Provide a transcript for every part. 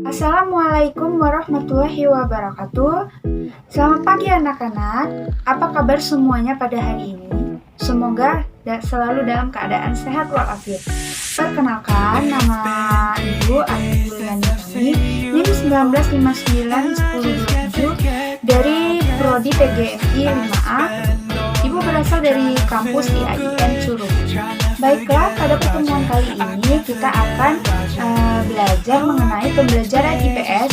Assalamualaikum warahmatullahi wabarakatuh. Selamat pagi anak-anak. Apa kabar semuanya pada hari ini? Semoga selalu dalam keadaan sehat walafiat. Perkenalkan, nama Ibu Ayu Yuliani NIM 19591027 dari Prodi PGSI 5A. Ibu berasal dari kampus IAIN Curug. Baiklah, pada pertemuan kali ini kita akan belajar mengenai pembelajaran IPS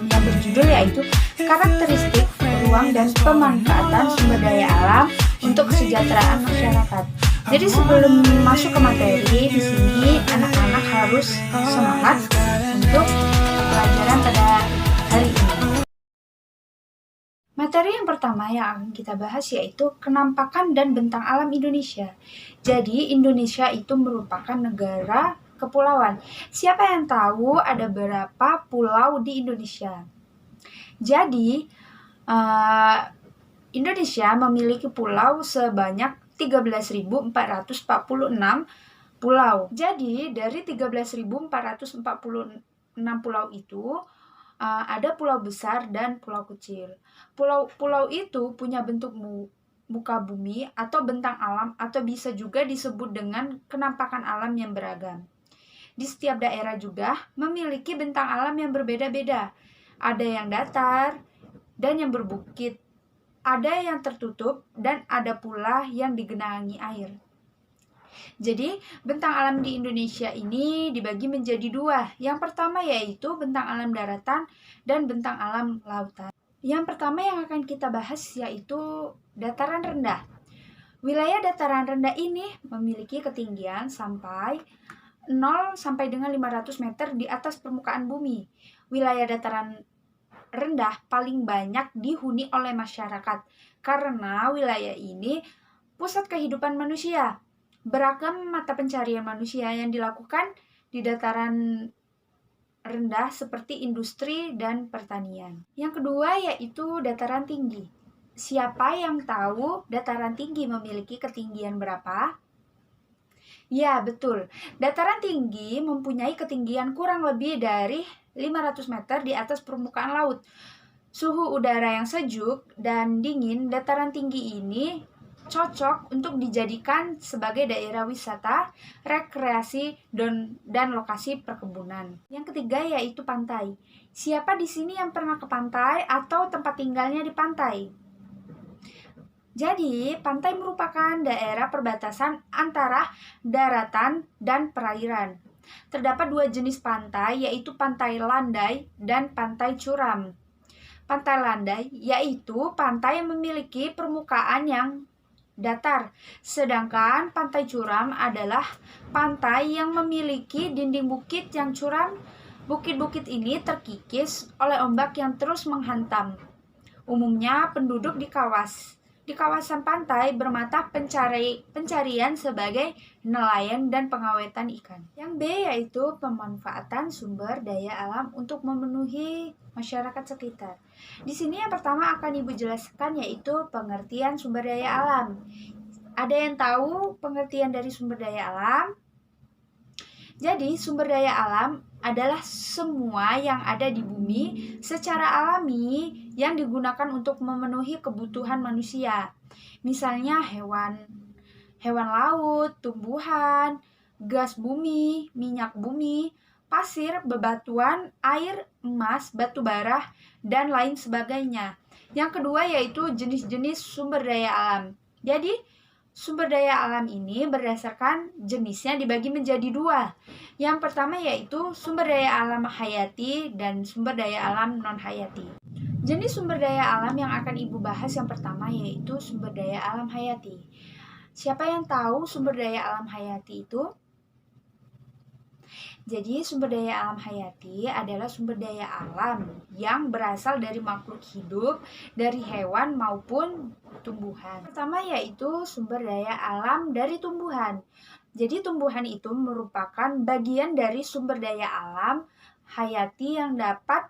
yang berjudul yaitu karakteristik, ruang, dan pemanfaatan sumber daya alam untuk kesejahteraan masyarakat. Jadi sebelum masuk ke materi, di sini anak-anak harus semangat untuk pelajaran pada hari ini. Materi yang pertama yang akan kita bahas yaitu kenampakan dan bentang alam Indonesia. Jadi Indonesia itu merupakan negara kepulauan. Siapa yang tahu ada berapa pulau di Indonesia? Jadi Indonesia memiliki pulau sebanyak 13.446 pulau. Jadi dari 13.446 pulau itu ada pulau besar dan pulau kecil. Pulau itu punya bentuk muka bumi atau bentang alam atau bisa juga disebut dengan kenampakan alam yang beragam. Di setiap daerah juga memiliki bentang alam yang berbeda-beda. Ada yang datar dan yang berbukit, ada yang tertutup dan ada pula yang digenangi air. Jadi, bentang alam di Indonesia ini dibagi menjadi dua. Yang pertama yaitu bentang alam daratan dan bentang alam lautan. Yang pertama yang akan kita bahas yaitu dataran rendah. Wilayah dataran rendah ini memiliki ketinggian sampai 0 sampai dengan 500 meter di atas permukaan bumi. Wilayah dataran rendah paling banyak dihuni oleh masyarakat karena wilayah ini pusat kehidupan manusia. Beragam mata pencarian manusia yang dilakukan di dataran rendah seperti industri dan pertanian. Yang kedua yaitu dataran tinggi. Siapa yang tahu dataran tinggi memiliki ketinggian berapa? Ya, betul. Dataran tinggi mempunyai ketinggian kurang lebih dari 500 meter di atas permukaan laut. Suhu udara yang sejuk dan dingin, dataran tinggi ini cocok untuk dijadikan sebagai daerah wisata, rekreasi, dan lokasi perkebunan. Yang ketiga yaitu pantai. Siapa di sini yang pernah ke pantai atau tempat tinggalnya di pantai? Jadi, pantai merupakan daerah perbatasan antara daratan dan perairan. Terdapat dua jenis pantai, yaitu pantai landai dan pantai curam. Pantai landai yaitu pantai yang memiliki permukaan yang datar, sedangkan pantai curam adalah pantai yang memiliki dinding bukit yang curam. Bukit-bukit ini terkikis oleh ombak yang terus menghantam. Umumnya penduduk di kawasan pantai bermata pencarian sebagai nelayan dan pengawetan ikan. Yang B yaitu pemanfaatan sumber daya alam untuk memenuhi masyarakat sekitar. Di sini yang pertama akan Ibu jelaskan yaitu pengertian sumber daya alam. Ada yang tahu pengertian dari sumber daya alam? Jadi, sumber daya alam adalah semua yang ada di bumi secara alami yang digunakan untuk memenuhi kebutuhan manusia. Misalnya hewan laut, tumbuhan, gas bumi, minyak bumi, pasir, bebatuan, air, emas, batu bara, dan lain sebagainya. Yang kedua yaitu jenis-jenis sumber daya alam. Jadi, sumber daya alam ini berdasarkan jenisnya dibagi menjadi dua. Yang pertama yaitu sumber daya alam hayati dan sumber daya alam non-hayati. Jenis sumber daya alam yang akan Ibu bahas yang pertama yaitu sumber daya alam hayati. Siapa yang tahu sumber daya alam hayati itu? Jadi sumber daya alam hayati adalah sumber daya alam yang berasal dari makhluk hidup, dari hewan maupun tumbuhan. Pertama yaitu sumber daya alam dari tumbuhan. Jadi tumbuhan itu merupakan bagian dari sumber daya alam hayati yang dapat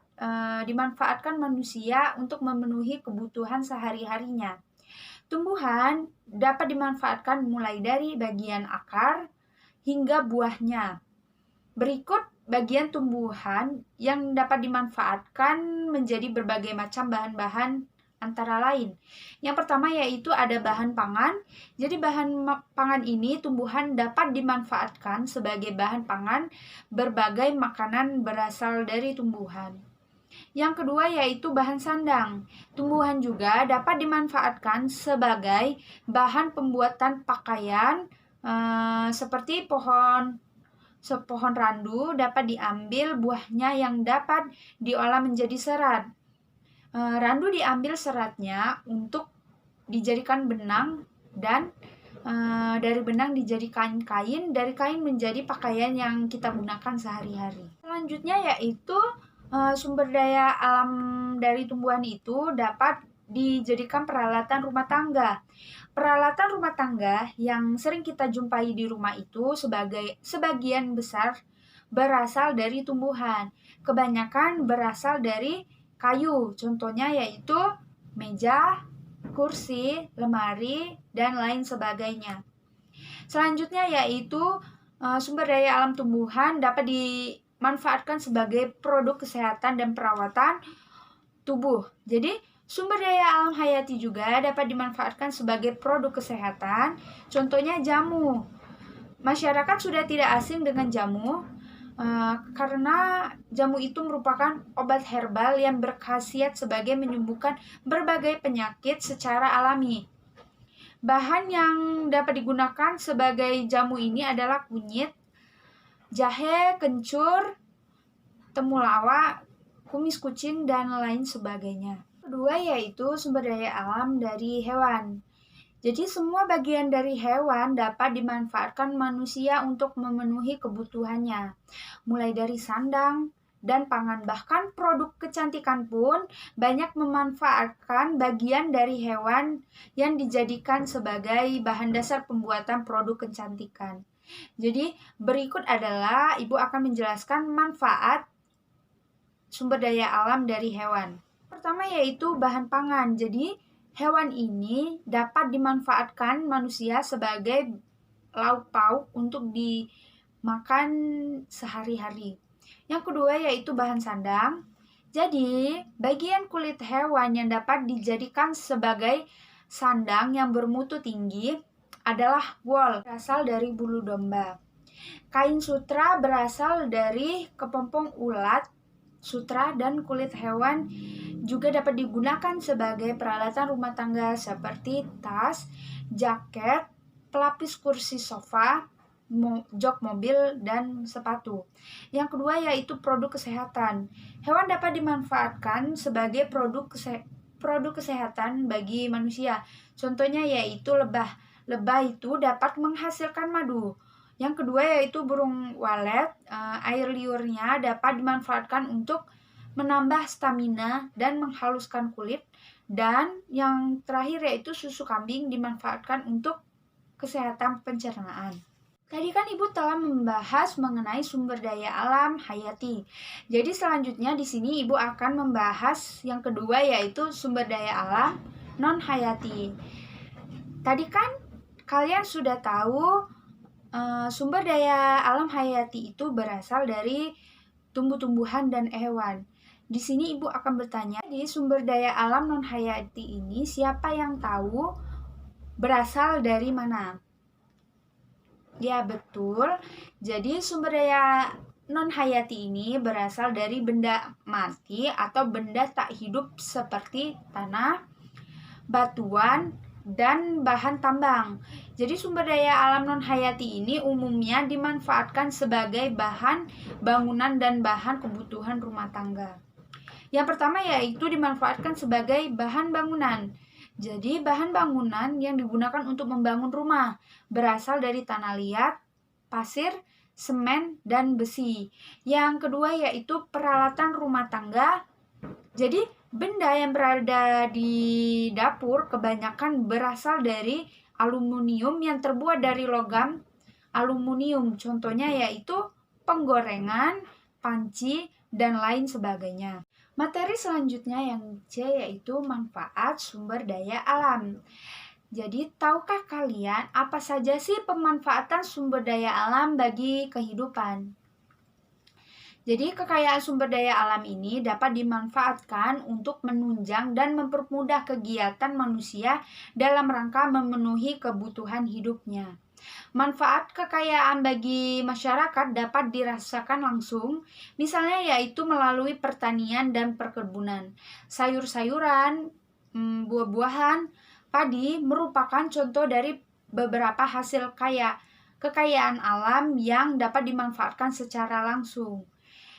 dimanfaatkan manusia untuk memenuhi kebutuhan sehari-harinya. Tumbuhan dapat dimanfaatkan mulai dari bagian akar hingga buahnya. Berikut bagian tumbuhan yang dapat dimanfaatkan menjadi berbagai macam bahan-bahan antara lain. Yang pertama yaitu ada bahan pangan. Jadi bahan pangan ini tumbuhan dapat dimanfaatkan sebagai bahan pangan berbagai makanan berasal dari tumbuhan. Yang kedua yaitu bahan sandang. Tumbuhan juga dapat dimanfaatkan sebagai bahan pembuatan pakaian seperti pohon randu dapat diambil buahnya yang dapat diolah menjadi serat. Randu diambil seratnya untuk dijadikan benang dan dari benang dijadikan kain, dari kain menjadi pakaian yang kita gunakan sehari-hari. Selanjutnya yaitu sumber daya alam dari tumbuhan itu dapat dijadikan peralatan rumah tangga. Peralatan rumah tangga yang sering kita jumpai di rumah itu sebagian besar berasal dari tumbuhan. Kebanyakan berasal dari kayu. Contohnya yaitu meja, kursi, lemari, dan lain sebagainya. Selanjutnya yaitu sumber daya alam tumbuhan dapat dimanfaatkan sebagai produk kesehatan dan perawatan tubuh. Jadi sumber daya alam hayati juga dapat dimanfaatkan sebagai produk kesehatan, contohnya jamu. Masyarakat sudah tidak asing dengan jamu karena jamu itu merupakan obat herbal yang berkhasiat sebagai menyembuhkan berbagai penyakit secara alami. Bahan yang dapat digunakan sebagai jamu ini adalah kunyit, jahe, kencur, temulawak, kumis kucing, dan lain sebagainya. Kedua yaitu sumber daya alam dari hewan. Jadi semua bagian dari hewan dapat dimanfaatkan manusia untuk memenuhi kebutuhannya. Mulai dari sandang dan pangan, bahkan produk kecantikan pun banyak memanfaatkan bagian dari hewan yang dijadikan sebagai bahan dasar pembuatan produk kecantikan. Jadi berikut adalah Ibu akan menjelaskan manfaat sumber daya alam dari hewan. Pertama yaitu bahan pangan. Jadi hewan ini dapat dimanfaatkan manusia sebagai lauk pauk untuk dimakan sehari-hari. Yang kedua yaitu bahan sandang. Jadi bagian kulit hewan yang dapat dijadikan sebagai sandang yang bermutu tinggi adalah wool, berasal dari bulu domba. Kain sutra berasal dari kepompong ulat sutra, dan kulit hewan juga dapat digunakan sebagai peralatan rumah tangga seperti tas, jaket, pelapis kursi sofa, jok mobil, dan sepatu. Yang kedua yaitu produk kesehatan. Hewan dapat dimanfaatkan sebagai produk kesehatan bagi manusia. Contohnya yaitu lebah. Lebah itu dapat menghasilkan madu. Yang kedua yaitu burung walet, air liurnya dapat dimanfaatkan untuk menambah stamina dan menghaluskan kulit. Dan yang terakhir yaitu susu kambing dimanfaatkan untuk kesehatan pencernaan. Tadi kan Ibu telah membahas mengenai sumber daya alam hayati. Jadi selanjutnya di sini Ibu akan membahas yang kedua yaitu sumber daya alam non hayati. Tadi kan kalian sudah tahu sumber daya alam hayati itu berasal dari tumbuh-tumbuhan dan hewan. Di sini Ibu akan bertanya, di sumber daya alam non hayati ini siapa yang tahu berasal dari mana? Ya betul. Jadi sumber daya non hayati ini berasal dari benda mati atau benda tak hidup seperti tanah, batuan, dan bahan tambang. Jadi sumber daya alam non hayati ini umumnya dimanfaatkan sebagai bahan bangunan dan bahan kebutuhan rumah tangga. Yang pertama yaitu dimanfaatkan sebagai bahan bangunan. Jadi bahan bangunan yang digunakan untuk membangun rumah berasal dari tanah liat, pasir, semen, dan besi. Yang kedua yaitu peralatan rumah tangga. Jadi benda yang berada di dapur kebanyakan berasal dari aluminium yang terbuat dari logam aluminium. Contohnya yaitu penggorengan, panci, dan lain sebagainya. Materi selanjutnya yang C yaitu manfaat sumber daya alam. Jadi tahukah kalian apa saja sih pemanfaatan sumber daya alam bagi kehidupan? Jadi kekayaan sumber daya alam ini dapat dimanfaatkan untuk menunjang dan mempermudah kegiatan manusia dalam rangka memenuhi kebutuhan hidupnya. Manfaat kekayaan bagi masyarakat dapat dirasakan langsung, misalnya yaitu melalui pertanian dan perkebunan. Sayur-sayuran, buah-buahan, padi merupakan contoh dari beberapa hasil kekayaan alam yang dapat dimanfaatkan secara langsung.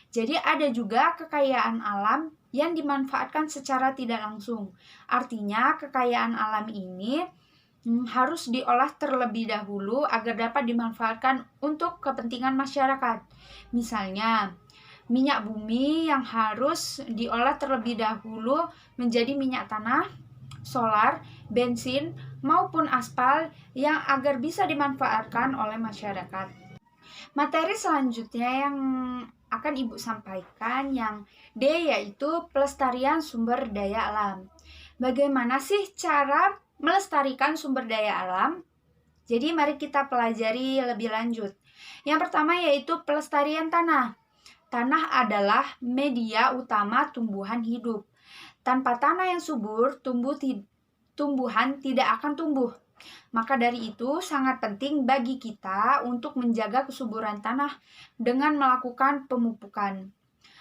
Jadi ada juga kekayaan alam yang dimanfaatkan secara tidak langsung. Artinya kekayaan alam ini harus diolah terlebih dahulu agar dapat dimanfaatkan untuk kepentingan masyarakat. Misalnya, minyak bumi yang harus diolah terlebih dahulu menjadi minyak tanah, solar, bensin, maupun aspal yang agar bisa dimanfaatkan oleh masyarakat. Materi selanjutnya yang akan Ibu sampaikan yang D, yaitu pelestarian sumber daya alam. Bagaimana sih cara melestarikan sumber daya alam? Jadi mari kita pelajari lebih lanjut. Yang pertama yaitu pelestarian tanah. Tanah adalah media utama tumbuhan hidup. Tanpa tanah yang subur, tumbuhan tidak akan tumbuh. Maka dari itu sangat penting bagi kita untuk menjaga kesuburan tanah dengan melakukan pemupukan.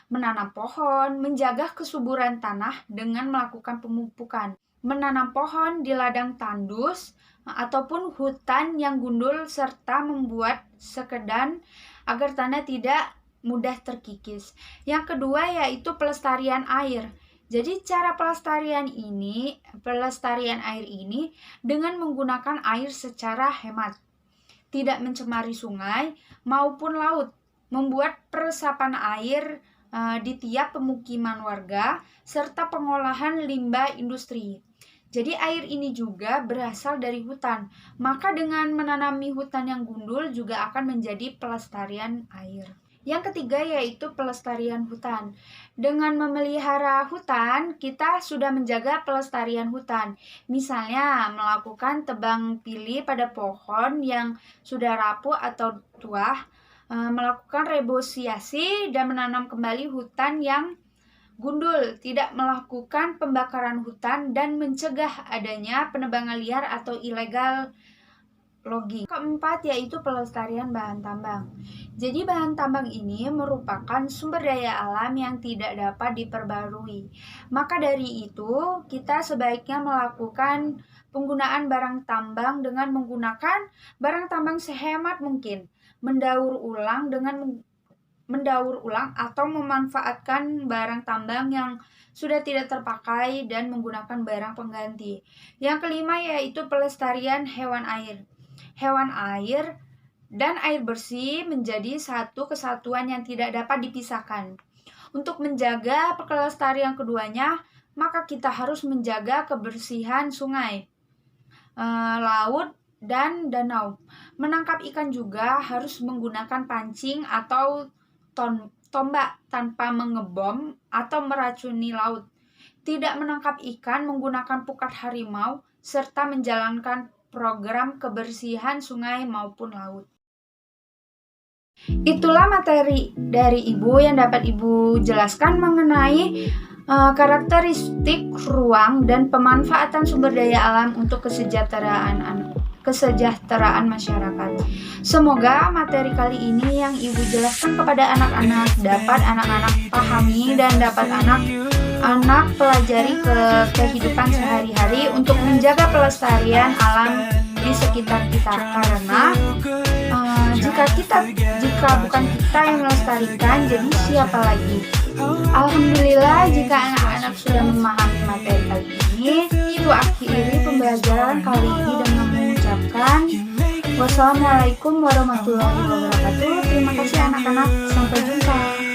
Menanam pohon, menjaga kesuburan tanah dengan melakukan pemupukan. Menanam pohon di ladang tandus ataupun hutan yang gundul serta membuat sekedan agar tanah tidak mudah terkikis. Yang kedua yaitu pelestarian air. Jadi cara pelestarian air ini dengan menggunakan air secara hemat, tidak mencemari sungai maupun laut, membuat peresapan air di tiap pemukiman warga, serta pengolahan limbah industri. Jadi air ini juga berasal dari hutan, maka dengan menanami hutan yang gundul juga akan menjadi pelestarian air. Yang ketiga yaitu pelestarian hutan. Dengan memelihara hutan, kita sudah menjaga pelestarian hutan. Misalnya melakukan tebang pilih pada pohon yang sudah rapuh atau tua, melakukan reboisasi dan menanam kembali hutan yang gundul, tidak melakukan pembakaran hutan dan mencegah adanya penebangan liar atau ilegal logging. Keempat yaitu pelestarian bahan tambang. Jadi bahan tambang ini merupakan sumber daya alam yang tidak dapat diperbarui. Maka dari itu kita sebaiknya melakukan penggunaan barang tambang dengan menggunakan barang tambang sehemat mungkin, mendaur ulang atau memanfaatkan barang tambang yang sudah tidak terpakai dan menggunakan barang pengganti. Yang kelima yaitu pelestarian hewan air. Hewan air dan air bersih menjadi satu kesatuan yang tidak dapat dipisahkan. Untuk menjaga kelestarian keduanya, maka kita harus menjaga kebersihan sungai, laut, dan danau. Menangkap ikan juga harus menggunakan pancing atau tombak tanpa mengebom atau meracuni laut. Tidak menangkap ikan menggunakan pukat harimau, serta menjalankan program kebersihan sungai maupun laut. Itulah materi dari Ibu yang dapat Ibu jelaskan mengenai karakteristik ruang dan pemanfaatan sumber daya alam untuk kesejahteraan masyarakat. Semoga materi kali ini yang Ibu jelaskan kepada anak-anak dapat anak-anak pahami dan dapat anak pelajari ke kehidupan sehari-hari untuk menjaga pelestarian alam di sekitar kita, karena jika bukan kita yang melestarikan, jadi siapa lagi? Alhamdulillah jika anak-anak sudah memahami materi kali ini, Ibu akhiri pembelajaran kali ini dengan mengucapkan wassalamualaikum warahmatullahi wabarakatuh. Terima kasih anak-anak, sampai jumpa.